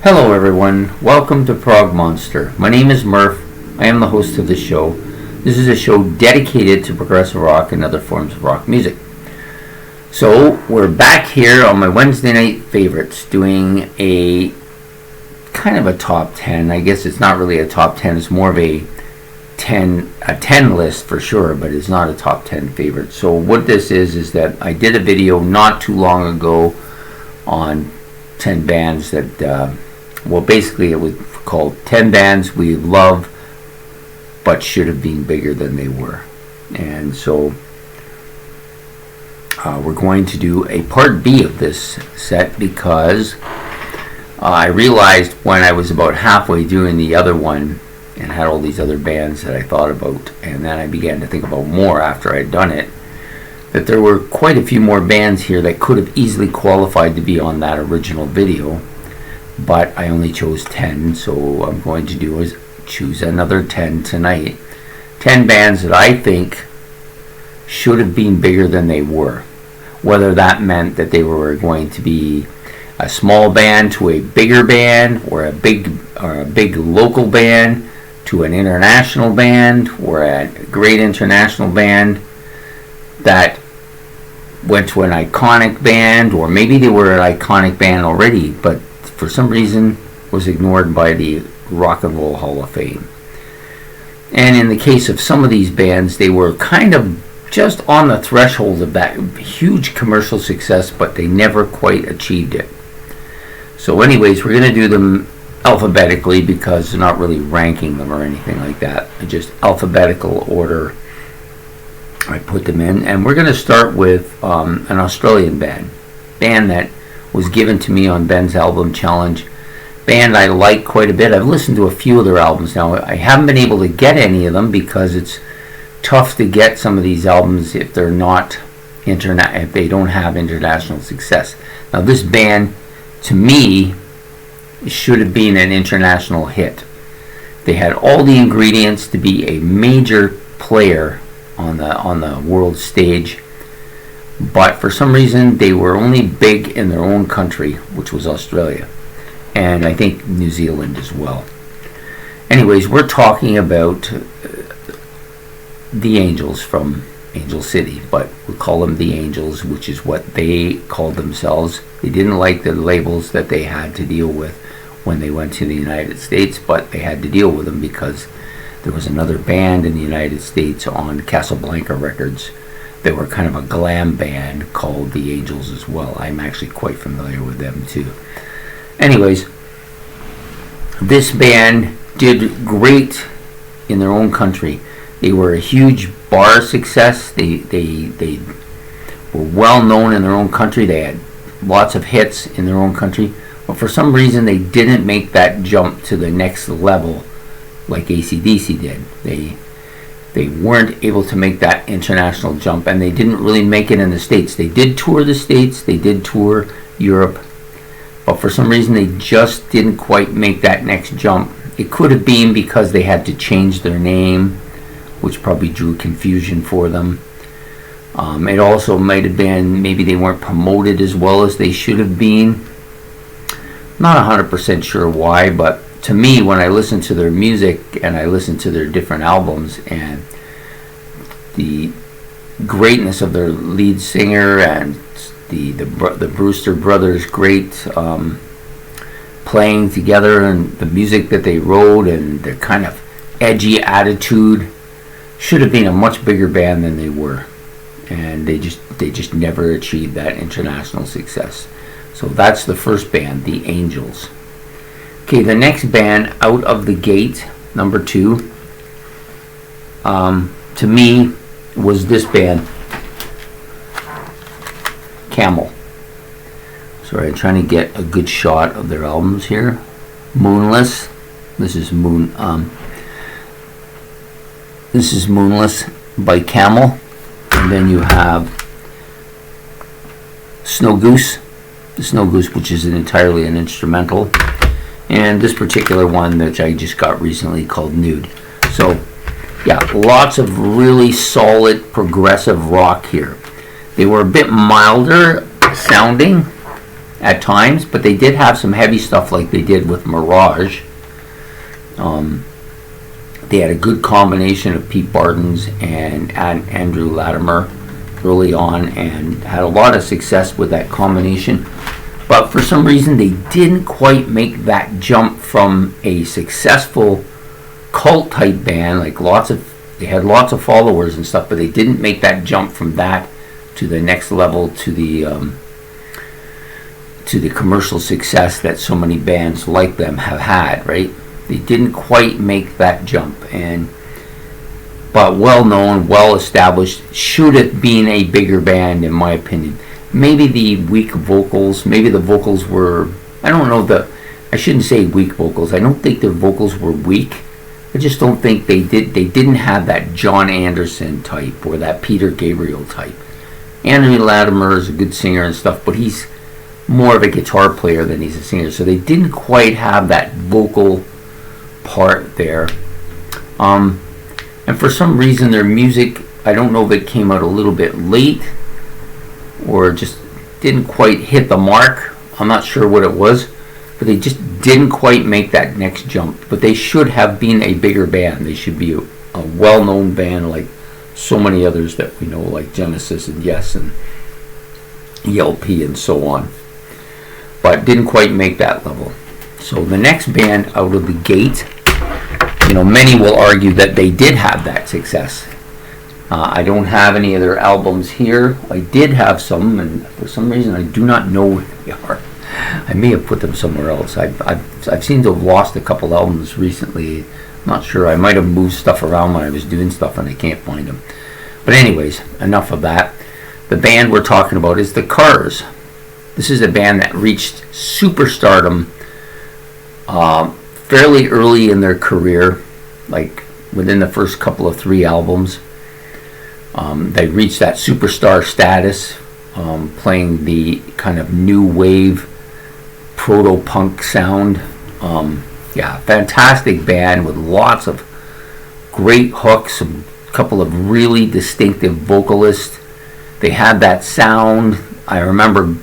Hello everyone, welcome to Prog Monster. My name is Murph. I am the host of the show. This is a show dedicated to progressive rock and other forms of rock music. So we're back here on my Wednesday night favorites doing a kind of a top 10. I guess it's not really a top 10, it's more of a 10 list for sure, but it's not a top 10 favorite. So what this is that I did a video not too long ago on 10 bands that basically it was called 10 bands we love but should have been bigger than they were. And so we're going to do a part B of this set because I realized when I was about halfway doing the other one and had all these other bands that I thought about, and then I began to think about more after I'd done it, that there were quite a few more bands here that could have easily qualified to be on that original video, but I only chose 10, so what I'm going to do is choose another 10 tonight. 10 bands that I think should have been bigger than they were. Whether that meant that they were going to be a small band to a bigger band, or a big local band to an international band, or a great international band that went to an iconic band, or maybe they were an iconic band already, but for some reason was ignored by the Rock and Roll Hall of Fame. And in the case of some of these bands, they were kind of just on the threshold of that huge commercial success, but they never quite achieved it. So anyways, we're going to do them alphabetically because they're not really ranking them or anything like that. Just alphabetical order I put them in. And we're going to start with an Australian band that was given to me on Ben's Album Challenge. Band I like quite a bit. I've listened to a few of their albums now. I haven't been able to get any of them because it's tough to get some of these albums if they're not if they don't have international success. Now this band, to me, should have been an international hit. They had all the ingredients to be a major player on the world stage, but for some reason they were only big in their own country, which was Australia, and I think New Zealand as well. Anyways, we're talking about the Angels from Angel City, but we call them the Angels, which is what they called themselves. They didn't like the labels that they had to deal with when they went to the United States, but they had to deal with them because there was another band in the United States on Casablanca Records. They were kind of a glam band called the Angels as well. I'm actually quite familiar with them too. Anyways, this band did great in their own country. They were a huge bar success. They were well known in their own country. They had lots of hits in their own country. But for some reason, they didn't make that jump to the next level like AC/DC did. They weren't able to make that international jump, and they didn't really make it in the States. They did tour the States, they did tour Europe, but for some reason they just didn't quite make that next jump. It could have been because they had to change their name, which probably drew confusion for them. It also might have been maybe they weren't promoted as well as they should have been. Not 100% sure why, but to me, when I listen to their music and I listen to their different albums and the greatness of their lead singer and the Brewster brothers' great playing together and the music that they wrote and their kind of edgy attitude, should have been a much bigger band than they were, and they just never achieved that international success. So that's the first band, the Angels. Okay, the next band out of the gate, number 2, to me was this band, Camel. Sorry, I'm trying to get a good shot of their albums here. Moonless. This is Moonless by Camel, and then you have Snow Goose. The Snow Goose, which is entirely an instrumental, and this particular one that I just got recently called Nude. So yeah, lots of really solid progressive rock here. They were a bit milder sounding at times, but they did have some heavy stuff like they did with Mirage. They had a good combination of Pete Bartons and Andrew Latimer early on, and had a lot of success with that combination. But for some reason, they didn't quite make that jump from a successful cult type band, like they had lots of followers and stuff, but they didn't make that jump from that to the next level, to the commercial success that so many bands like them have had, right? They didn't quite make that jump, but well known, well established, should have been a bigger band in my opinion. Maybe the weak vocals, maybe the vocals were, I don't know, I shouldn't say weak vocals. I don't think their vocals were weak. I just don't think they didn't have that John Anderson type or that Peter Gabriel type. Andrew Latimer is a good singer and stuff, but he's more of a guitar player than he's a singer, so they didn't quite have that vocal part there. And for some reason their music, I don't know if it came out a little bit late or just didn't quite hit the mark. I'm not sure what it was, but they just didn't quite make that next jump. But they should have been a bigger band. They should be a well-known band like so many others that we know, like Genesis and Yes and ELP and so on, but didn't quite make that level. So the next band out of the gate, many will argue that they did have that success. I don't have any of their albums here. I did have some, and for some reason I do not know where they are. I may have put them somewhere else. I've seemed to have lost a couple albums recently. I'm not sure. I might have moved stuff around when I was doing stuff and I can't find them. But anyways, enough of that. The band we're talking about is the Cars. This is a band that reached superstardom fairly early in their career, like within the first couple of 3 albums. They reached that superstar status, playing the kind of new wave proto-punk sound. Fantastic band with lots of great hooks, a couple of really distinctive vocalists. They had that sound. I remember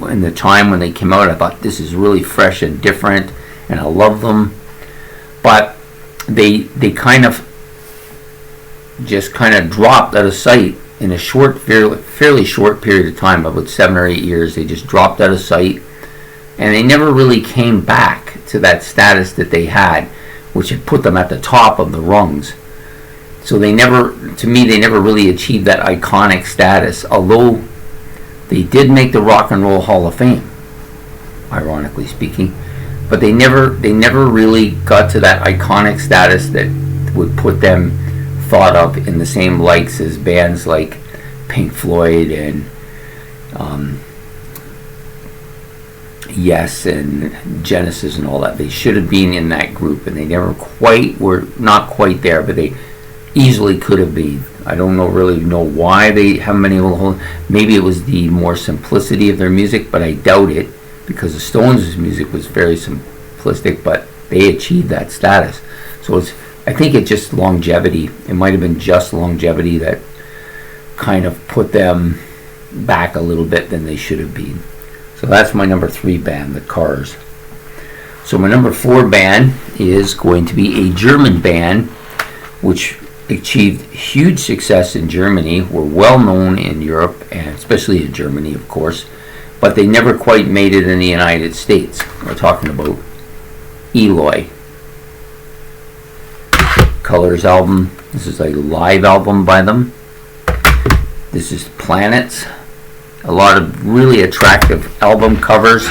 in the time when they came out, I thought this is really fresh and different, and I love them. But they kind of dropped out of sight in a fairly short period of time, about 7 or 8 years. They just dropped out of sight, and they never really came back to that status that they had, which had put them at the top of the rungs. So they never really achieved that iconic status, although they did make the Rock and Roll Hall of Fame, ironically speaking. But they never really got to that iconic status that would put them thought of in the same lights as bands like Pink Floyd and Yes and Genesis and all that. They should have been in that group, and they were not quite there, but they easily could have been. I don't really know why they haven't been able to hold. Maybe it was the more simplicity of their music, but I doubt it, because the Stones' music was very simplistic, but they achieved that status. So I think it's just longevity. It might have been just longevity that kind of put them back a little bit than they should have been. So that's my number 3 band, the Cars. So my number 4 band is going to be a German band, which achieved huge success in Germany, were well known in Europe, and especially in Germany, of course, but they never quite made it in the United States. We're talking about Eloy. Colors album. This is a live album by them. This is Planets. A lot of really attractive album covers,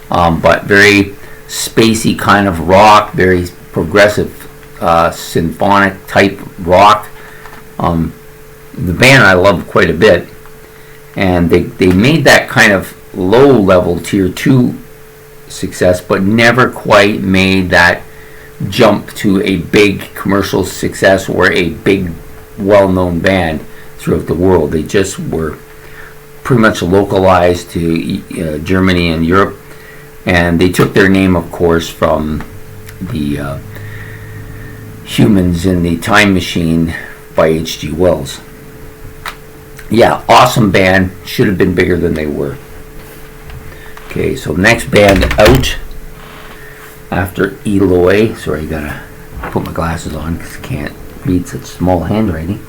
but very spacey kind of rock, very progressive symphonic type rock. The band I love quite a bit, and they made that kind of low level tier 2 success, but never quite made that jump to a big commercial success or a big well-known band throughout the world. They just were pretty much localized to Germany and Europe, and they took their name, of course, from the Humans in the Time Machine by H.G. Wells. Yeah, awesome band. Should have been bigger than they were. Okay, so next band out after Eloy. Sorry, I gotta put my glasses on because I can't read such small handwriting.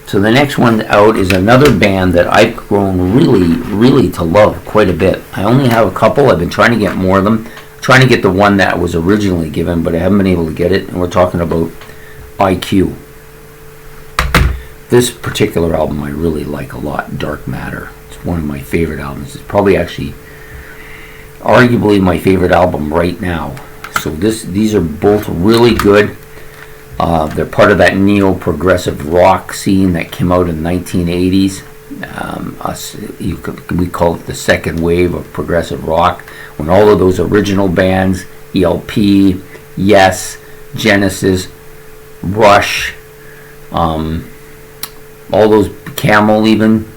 So the next one out is another band that I've grown really to love quite a bit. I only have a couple. I've been trying to get more of them. Trying to get the one that was originally given, but I haven't been able to get it. And we're talking about IQ. This particular album I really like a lot, Dark Matter. It's one of my favorite albums. It's probably actually arguably my favorite album right now. So these are both really good. They're part of that neo-progressive rock scene that came out in the 1980s. We call it the second wave of progressive rock, when all of those original bands, ELP, Yes, Genesis, Rush, all those, Camel even,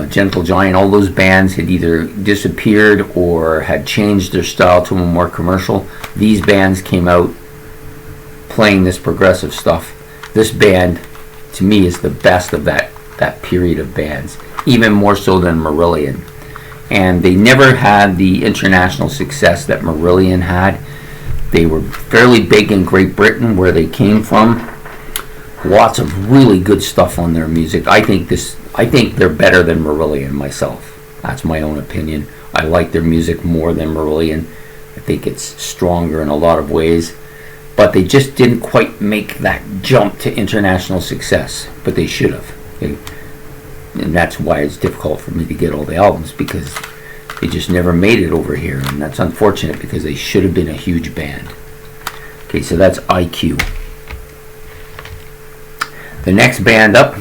Gentle Giant, all those bands had either disappeared or had changed their style to a more commercial. These bands came out playing this progressive stuff. This band, to me, is the best of that period of bands, even more so than Marillion. And they never had the international success that Marillion had. They were fairly big in Great Britain, where they came from. Lots of really good stuff on their music. I think they're better than Marillion myself. That's my own opinion. I like their music more than Marillion. I think it's stronger in a lot of ways. But they just didn't quite make that jump to international success. But they should have. And that's why it's difficult for me to get all the albums, because they just never made it over here. And that's unfortunate, because they should have been a huge band. Okay, so that's IQ. The next band up,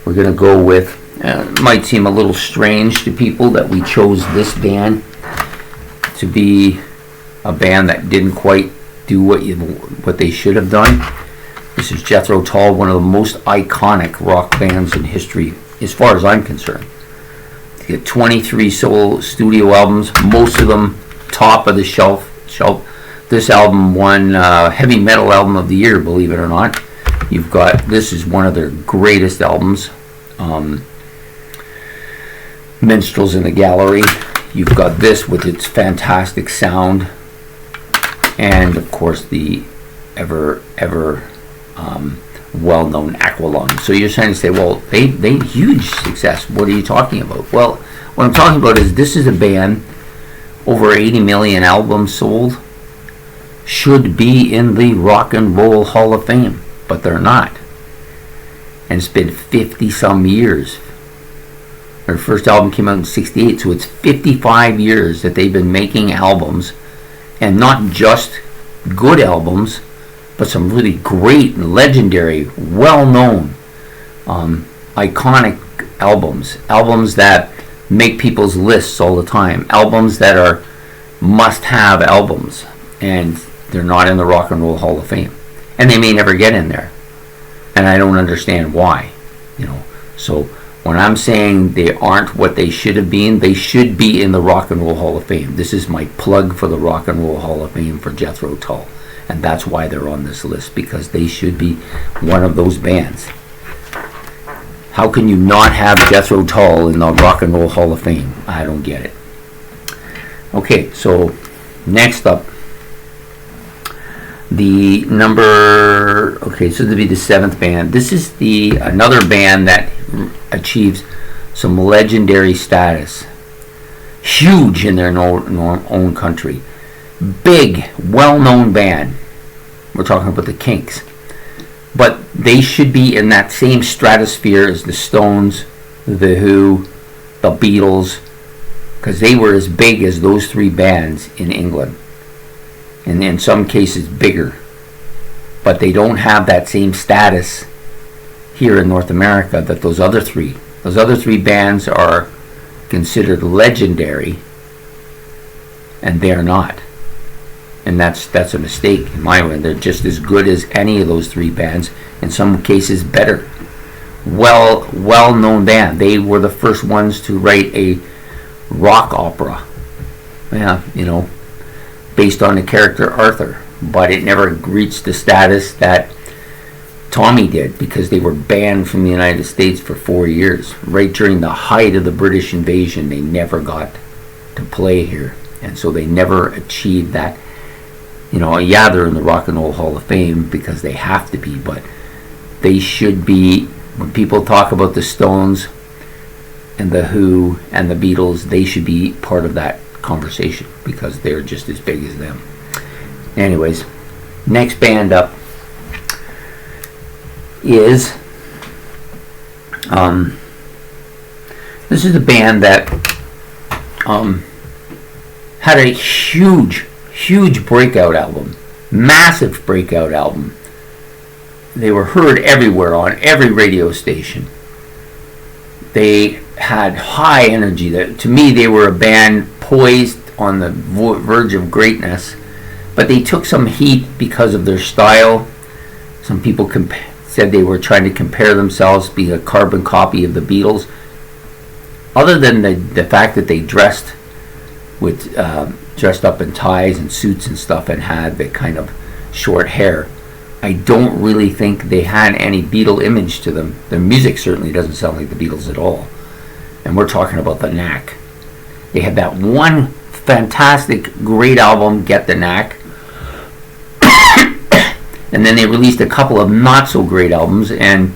we're going to go with, it might seem a little strange to people that we chose this band to be a band that didn't quite do what they should have done. This is Jethro Tull, one of the most iconic rock bands in history, as far as I'm concerned. They get 23 solo studio albums, most of them top of the shelf. This album won Heavy Metal Album of the Year, believe it or not. You've got, this is one of their greatest albums, Minstrels in the Gallery. You've got this with its fantastic sound, and of course the ever well-known Aqualung. So you're trying to say, well, they huge success. What are you talking about? Well, what I'm talking about is this is a band, over 80 million albums sold, should be in the Rock and Roll Hall of Fame, but they're not. And it's been 50 some years. Their first album came out in 68, so it's 55 years that they've been making albums, and not just good albums, but some really great and legendary, well-known, iconic albums that make people's lists all the time, albums that are must-have albums, and they're not in the Rock and Roll Hall of Fame, and they may never get in there, and I don't understand why, So when I'm saying they aren't what they should have been, they should be in the Rock and Roll Hall of Fame. This is my plug for the Rock and Roll Hall of Fame for Jethro Tull. And that's why they're on this list, because they should be one of those bands. How can you not have Jethro Tull in the Rock and Roll Hall of Fame? I don't get it. Okay, so next up, the number, okay, so this would be the seventh band. This is another band that achieves some legendary status. Huge in their own country. Big, well-known band. We're talking about the Kinks. But they should be in that same stratosphere as the Stones, the Who, the Beatles, because they were as big as those three bands in England. And in some cases bigger. But they don't have that same status here in North America that those other three. Those other three bands are considered legendary, and they're not. And that's a mistake in my mind. They're just as good as any of those three bands, in some cases better. Well-known band. They were the first ones to write a rock opera. Yeah, based on the character Arthur. But it never reached the status that Tommy did, because they were banned from the United States for 4 years. Right during the height of the British invasion, they never got to play here. And so they never achieved that. Yeah, they're in the Rock and Roll Hall of Fame because they have to be, but they should be, when people talk about the Stones and the Who and the Beatles, they should be part of that conversation because they're just as big as them. Anyways, next band up is this is a band that had a huge breakout album, massive breakout album. They were heard everywhere on every radio station. They had high energy. To me, they were a band poised on the verge of greatness, but they took some heat because of their style. Some people said they were trying to compare themselves, being a carbon copy of the Beatles. Other than the fact that they dressed up in ties and suits and stuff and had the kind of short hair, I don't really think they had any Beatle image to them. Their music certainly doesn't sound like the Beatles at all. And we're talking about the Knack. They had that one fantastic, great album, Get the Knack. And then they released a couple of not so great albums, and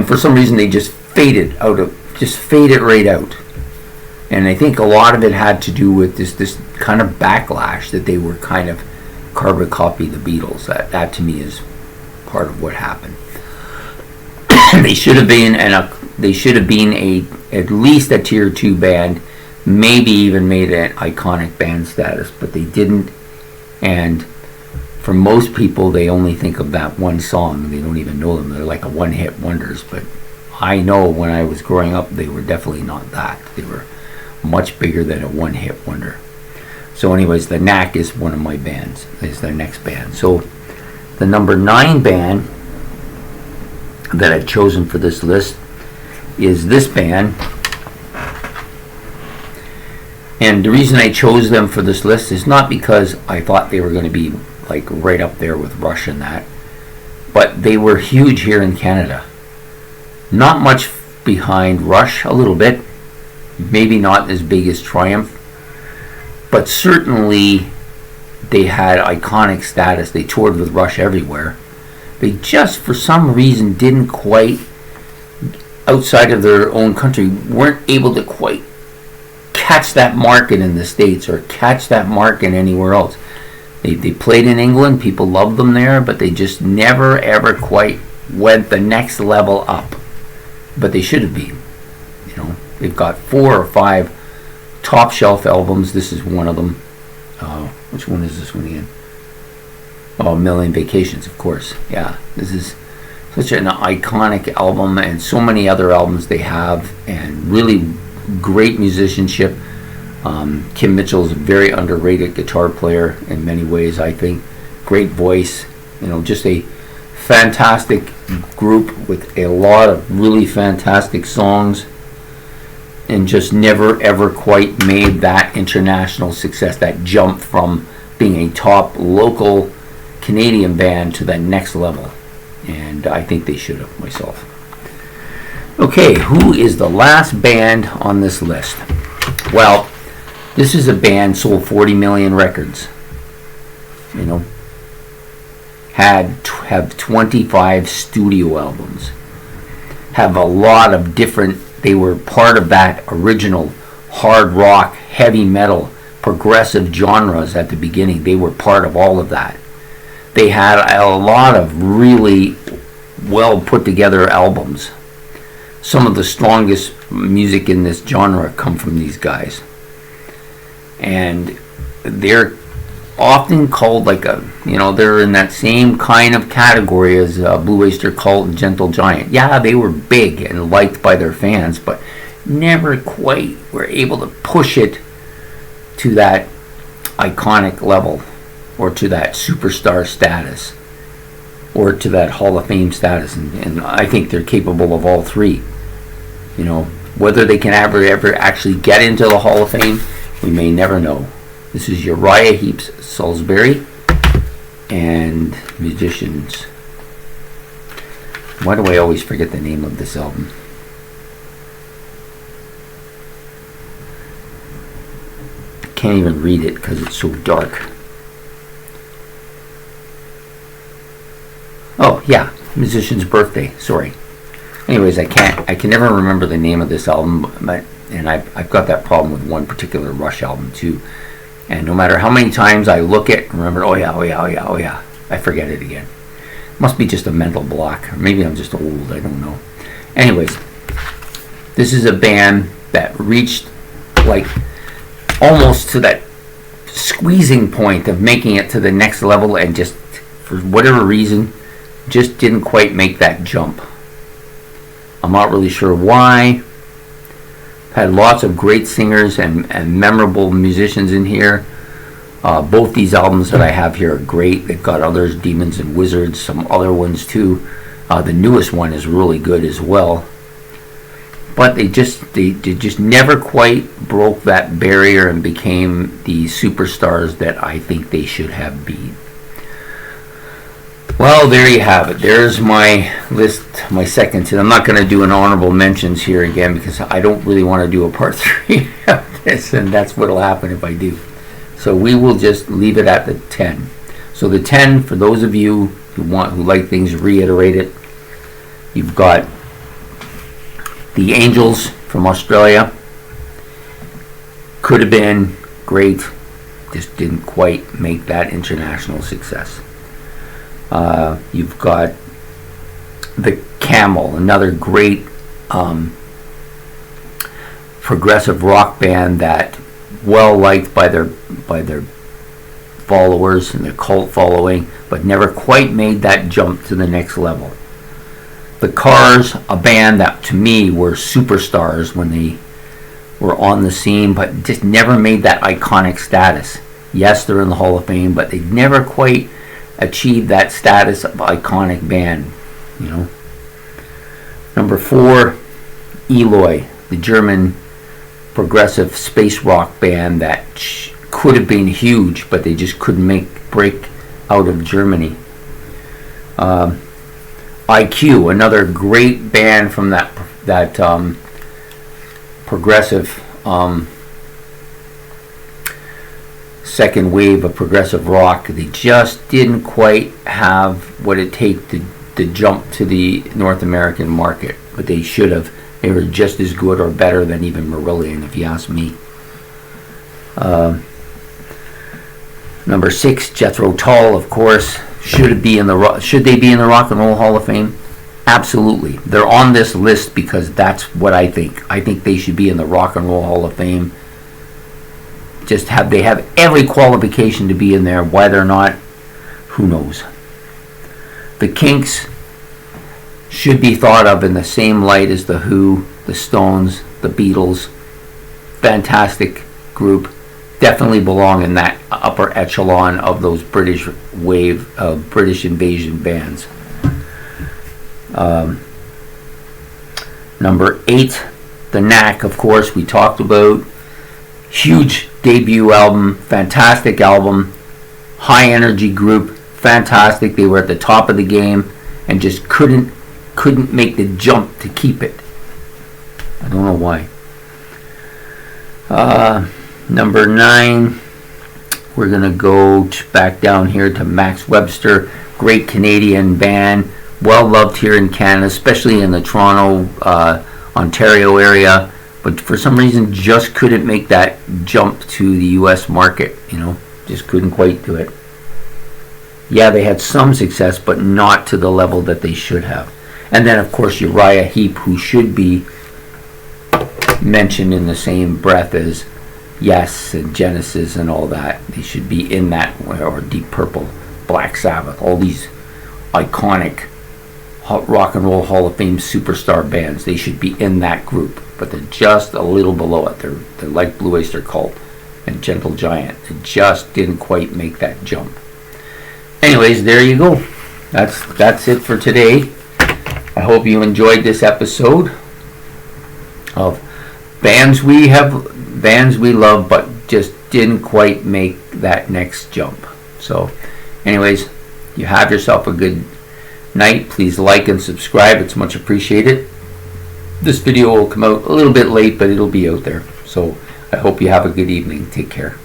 for some reason they just faded right out. And I think a lot of it had to do with this kind of backlash that they were kind of carbon copy the Beatles. That to me is part of what happened. They should have been at least a tier 2 band, maybe even made an iconic band status, but they didn't. And for most people, they only think of that one song. They don't even know them. They're like a one-hit wonders. But I know when I was growing up, they were definitely not that. They were much bigger than a one-hit wonder. So anyways, the Knack is one of my bands. Is their next band. So the number 9 band that I've chosen for this list is this band. And the reason I chose them for this list is not because I thought they were going to be like right up there with Rush and that, but they were huge here in Canada. Not much behind Rush, a little bit, maybe not as big as Triumph, but certainly they had iconic status. They toured with Rush everywhere. They just, for some reason, didn't quite, outside of their own country, weren't able to quite catch that market in the States or catch that market anywhere else. They played in England, people loved them there, but they just never ever quite went the next level up. But they should have been. They've got 4 or 5 top shelf albums. This is one of them. Which one is this one again? Oh, Million Vacations, of course. Yeah, this is such an iconic album, and so many other albums they have, and really great musicianship. Kim Mitchell's a very underrated guitar player in many ways, I think. Great voice, just a fantastic group with a lot of really fantastic songs, and just never ever quite made that international success, that jump from being a top local Canadian band to the next level. And I think they should have, myself. Okay, who is the last band on this list? Well, this is a band sold 40 million records. Have 25 studio albums. Have a lot of different. They were part of that original hard rock, heavy metal, progressive genres at the beginning. They were part of all of that. They had a lot of really well put together albums. Some of the strongest music in this genre come from these guys. And they're often called they're in that same kind of category as Blue Oyster Cult and Gentle Giant. Yeah, they were big and liked by their fans, but never quite were able to push it to that iconic level, or to that superstar status, or to that Hall of Fame status. And I think they're capable of all three. Whether they can ever actually get into the Hall of Fame, we may never know. This is Uriah Heep's Salisbury, and musicians Why do I always forget the name of this album? Can't even read it because it's so dark. Oh yeah, Musician's Birthday. Sorry. Anyways, I can never remember the name of this album, and I've got that problem with one particular Rush album too. And no matter how many times I look at and remember, oh yeah, I forget it again. Must be just a mental block, or maybe I'm just old. I don't know. Anyways, this is a band that reached like almost to that squeezing point of making it to the next level, and just for whatever reason just didn't quite make that jump. I'm not really sure why. Had lots of great singers and memorable musicians in here. Both these albums that I have here are great. They've got others, Demons and Wizards, some other ones too. The newest one is really good as well. But they just never quite broke that barrier and became the superstars that I think they should have been. Well, there you have it. There's my list, my second. I'm not going to do an honorable mentions here again because I don't really want to do a part 3 of this, and that's what will happen if I do. So we will just leave it at the 10. So the 10, for those of you who like things reiterated, you've got the Angels from Australia. Could have been great, just didn't quite make that international success. You've got the Camel, another great progressive rock band that well liked by their followers and their cult following, but never quite made that jump to the next level. The Cars, a band that to me were superstars when they were on the scene, but just never made that iconic status. Yes, they're in the Hall of Fame, but they never quite achieved that status of iconic band, you know. Number 4, Eloy, the German progressive space rock band that could have been huge, but they just couldn't break out of Germany. IQ, another great band from that progressive second wave of progressive rock. They just didn't quite have what it takes to jump to the North American market, but they should have. They were just as good or better than even Marillion, if you ask me. Number 6, Jethro Tull, of course. Should they be in the Rock and Roll Hall of Fame? Absolutely. They're on this list because that's what I think. I think they should be in the Rock and Roll Hall of Fame. They have every qualification to be in there. Why they're not, who knows. The Kinks should be thought of in the same light as the Who, the Stones, the Beatles. Fantastic group. Definitely belong in that upper echelon of those British wave of British invasion bands. Number 8, the Knack, of course, we talked about. Huge debut album, fantastic album, high energy group, fantastic. They were at the top of the game and just couldn't make the jump to keep it. I don't know why. Number 9, we're going to go back down here to Max Webster, great Canadian band, well loved here in Canada, especially in the Toronto, Ontario area, but for some reason just couldn't make that jump to the US market, just couldn't quite do it. Yeah, they had some success, but not to the level that they should have. And then, of course, Uriah Heep, who should be mentioned in the same breath as Yes and Genesis and all that. They should be in that, or Deep Purple, Black Sabbath, all these iconic Rock and Roll Hall of Fame superstar bands. They should be in that group, but they're just a little below it. They're like Blue Oyster Cult and Gentle Giant. They just didn't quite make that jump. Anyways, there you go. That's it for today. I hope you enjoyed this episode of bands we love but just didn't quite make that next jump. So anyways, you have yourself a good night. Please like and subscribe. It's much appreciated. This video will come out a little bit late, but it'll be out there. So I hope you have a good evening. Take care.